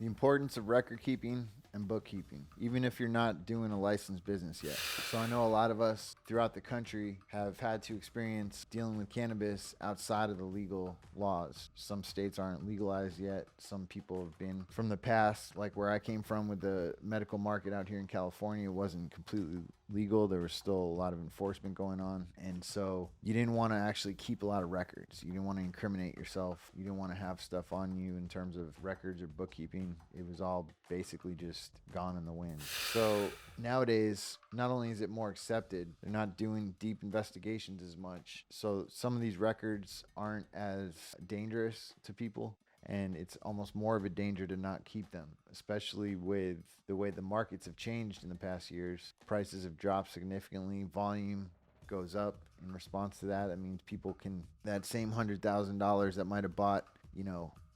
The importance of record keeping and bookkeeping, even if you're not doing a licensed business yet. So I know a lot of us throughout the country have had to experience dealing with cannabis outside of the legal laws. Some states aren't legalized yet. Some people have been from the past, like where I came from with the medical market out here in California, wasn't completely legal. There was still a lot of enforcement going on. And so you didn't want to actually keep a lot of records. You didn't want to incriminate yourself. You didn't want to have stuff on you in terms of records or bookkeeping. It was all basically just gone in the wind. So nowadays, not only is it more accepted, they're not doing deep investigations as much. So some of these records aren't as dangerous to people, and it's almost more of a danger to not keep them, especially with the way the markets have changed in the past years. Prices have dropped significantly, volume goes up in response to that. That means people can, that same $100,000 that might have bought,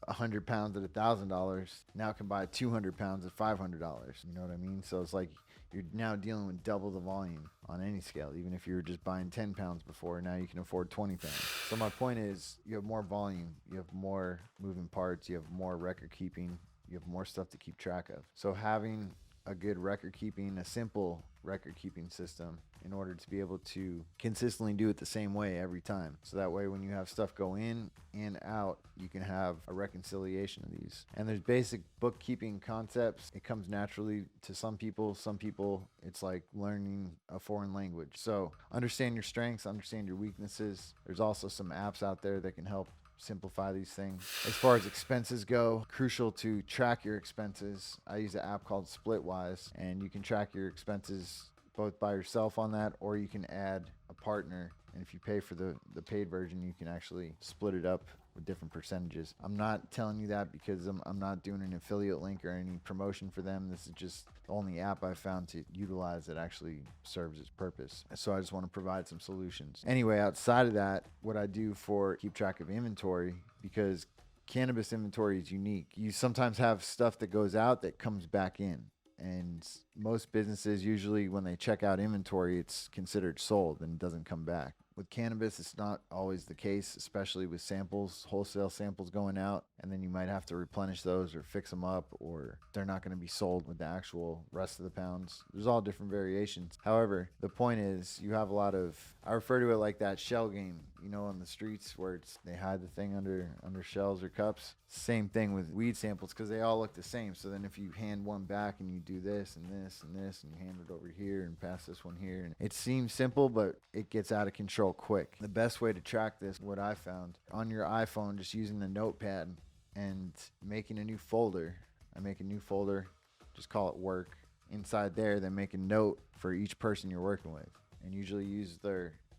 100 pounds at $1,000 now can buy 200 pounds at $500. You know what I mean? So it's like you're now dealing with double the volume on any scale. Even if you were just buying 10 pounds before, now you can afford 20 pounds. So my point is, you have more volume, you have more moving parts, you have more record keeping, you have more stuff to keep track of. So having a good record keeping, a simple record keeping system in order to be able to consistently do it the same way every time. So that way when you have stuff go in and out, you can have a reconciliation of these. And there's basic bookkeeping concepts. It comes naturally to some people. Some people, it's like learning a foreign language. So understand your strengths, understand your weaknesses. There's also some apps out there that can help simplify these things. As far as expenses go, crucial to track your expenses. I use an app called Splitwise, and you can track your expenses both by yourself on that, or you can add a partner. And if you pay for the paid version, you can actually split it up with different percentages. I'm not telling you that because I'm not doing an affiliate link or any promotion for them. This is just the only app I found to utilize that actually serves its purpose. So I just want to provide some solutions. Anyway, outside of that, what I do for keep track of inventory, because cannabis inventory is unique. You sometimes have stuff that goes out that comes back in. And most businesses, usually when they check out inventory, it's considered sold and doesn't come back. With cannabis, it's not always the case, especially with samples, wholesale samples going out, and then you might have to replenish those or fix them up, or they're not going to be sold with the actual rest of the pounds. There's all different variations. However, the point is you have a lot of, I refer to it like that shell game, on the streets where they hide the thing under shells or cups. Same thing with weed samples because they all look the same. So then if you hand one back and you do this and this and this and you hand it over here and pass this one here, and it seems simple, but it gets out of control quick. The best way to track this, what I found, on your iPhone, just using the notepad and making a new folder. I make a new folder, just call it work. Inside there, then make a note for each person you're working with, and usually use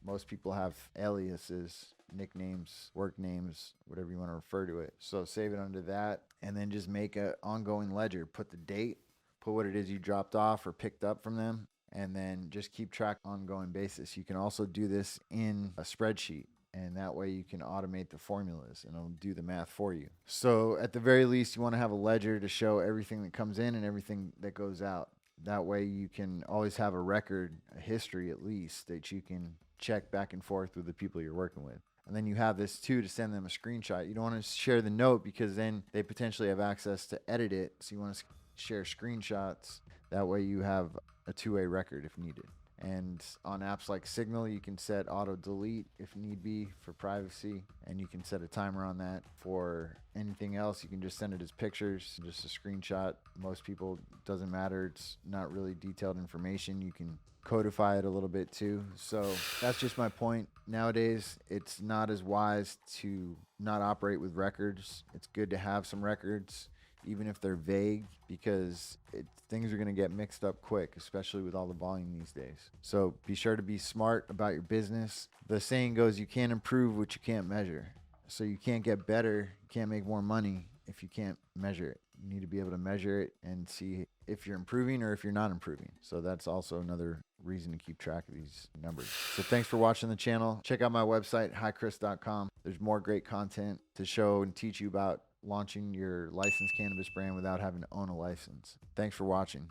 most people have aliases, nicknames, work names, whatever you want to refer to it. So save it under that, and then just make an ongoing ledger. Put the date, put what it is you dropped off or picked up from them, and then just keep track on an ongoing basis. You can also do this in a spreadsheet, and that way you can automate the formulas and it'll do the math for you. So at the very least, you want to have a ledger to show everything that comes in and everything that goes out. That way you can always have a record, a history at least, that you can check back and forth with the people you're working with. And then you have this too to send them a screenshot. You don't want to share the note because then they potentially have access to edit it. So you want to share screenshots. That way you have a two-way record if needed. And on apps like Signal, you can set auto delete if need be for privacy, and you can set a timer on that. For anything else, you can just send it as pictures, just a screenshot. Most people, doesn't matter. It's not really detailed information. You can codify it a little bit too. So that's just my point. Nowadays, it's not as wise to not operate with records. It's good to have some records, even if they're vague, because things are going to get mixed up quick, especially with all the volume these days. So be sure to be smart about your business. The saying goes, you can't improve what you can't measure. So you can't get better, you can't make more money if you can't measure it. You need to be able to measure it and see if you're improving or if you're not improving. So that's also another reason to keep track of these numbers. So thanks for watching the channel. Check out my website, hichris.com. There's more great content to show and teach you about launching your licensed cannabis brand without having to own a license. Thanks for watching.